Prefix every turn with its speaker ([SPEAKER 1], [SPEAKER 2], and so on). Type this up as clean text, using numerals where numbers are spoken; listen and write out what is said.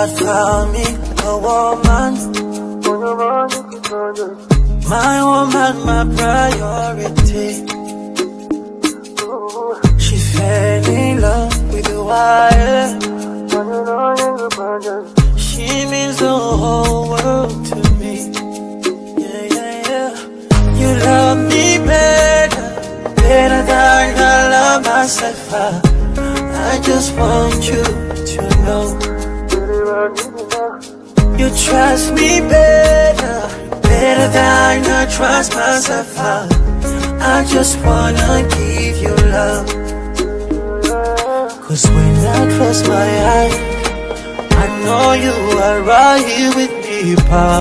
[SPEAKER 1] God found me a woman. My woman, my priority. She fell in love with the wire. She means the whole world to me. Yeah, yeah, yeah. You love me better than I love myself. I just want you to know. You trust me better than I trust myself. I just wanna give you love. 'Cause when I close my eyes, I know you are right here with me, pal.